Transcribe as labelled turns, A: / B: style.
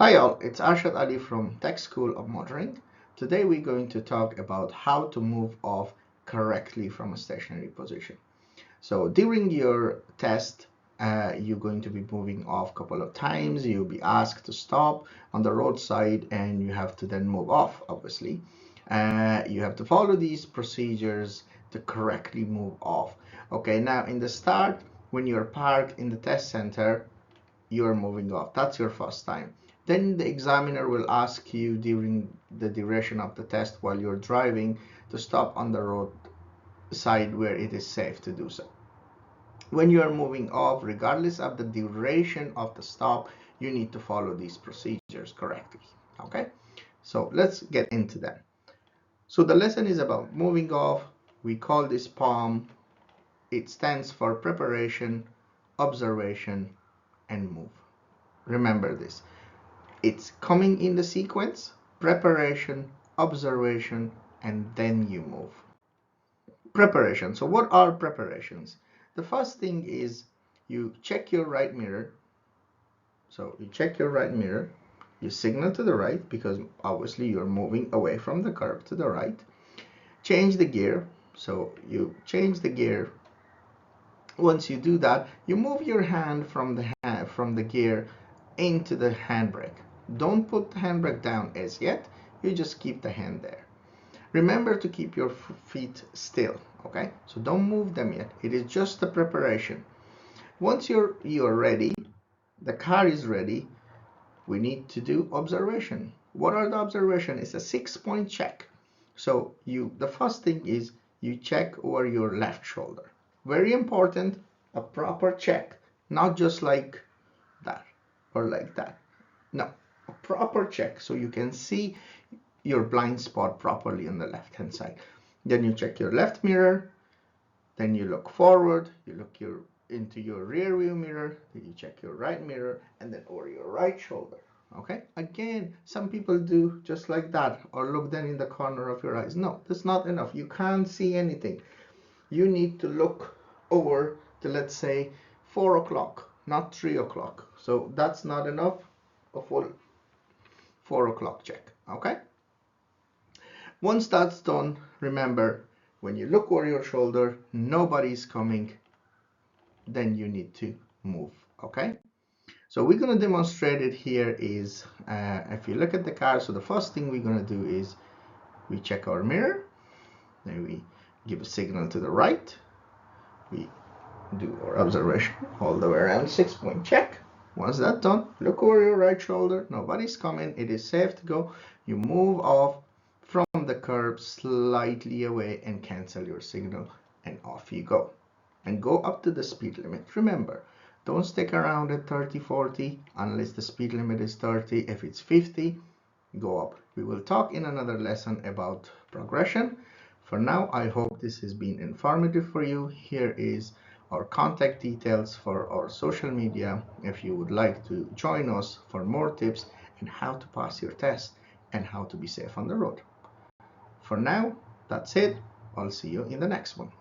A: Hi all, it's Arshad Ali from Tech School of Motoring. Today we're going to talk about how to move off correctly from a stationary position. So during your test, you're going to be moving off a couple of times. You'll be asked to stop on the roadside and you have to then move off, obviously. You have to follow these procedures to correctly move off. Okay, now in the start, when you're parked in the test center, you're moving off. That's your first time. Then the examiner will ask you during the duration of the test while you're driving to stop on the road side where it is safe to do so. When you are moving off, regardless of the duration of the stop, you need to follow these procedures correctly. Okay, so let's get into them. So the lesson is about moving off. We call this POM. It stands for preparation, observation, and move. Remember this. It's coming in the sequence: preparation, observation, and then you move. Preparation. So what are preparations? The first thing is you check your right mirror. So you check your right mirror, you signal to the right because obviously you're moving away from the curb to the right. Change the gear. So you change the gear. Once you do that, you move your hand from the gear into the handbrake. Don't put the handbrake down as yet. You just keep the hand there. Remember to keep your feet still, okay? So don't move them yet. It is just the preparation. Once you're ready, the car is ready, we need to do observation. What are the observation? It's a 6-point check. So the first thing is you check over your left shoulder. Very important, a proper check, not just like that or like that. No, a proper check so you can see your blind spot properly on the left hand side. Then you check your left mirror, then you look forward, you look into your rear view mirror, then you check your right mirror, and then over your right shoulder. Okay, again, some people do just like that or look then in the corner of your eyes. No, that's not enough. You can't see anything. You need to look over to, let's say, 4 o'clock, not 3 o'clock. So that's not enough. A full 4 o'clock check. Okay, once that's done, remember, when you look over your shoulder, nobody's coming, then you need to move. Okay, so we're going to demonstrate it here is if you look at the car. So the first thing we're going to do is we check our mirror, then we give a signal to the right, we do our observation all the way around, 6-point check. Once that's done, look over your right shoulder, nobody's coming, it is safe to go. You move off from the curb slightly away and cancel your signal, and off you go. And go up to the speed limit. Remember, don't stick around at 30, 40 unless the speed limit is 30. If it's 50, go up. We will talk in another lesson about progression. For now, I hope this has been informative for you. Here is our contact details for our social media if you would like to join us for more tips on how to pass your test and how to be safe on the road. For now, that's it. I'll see you in the next one.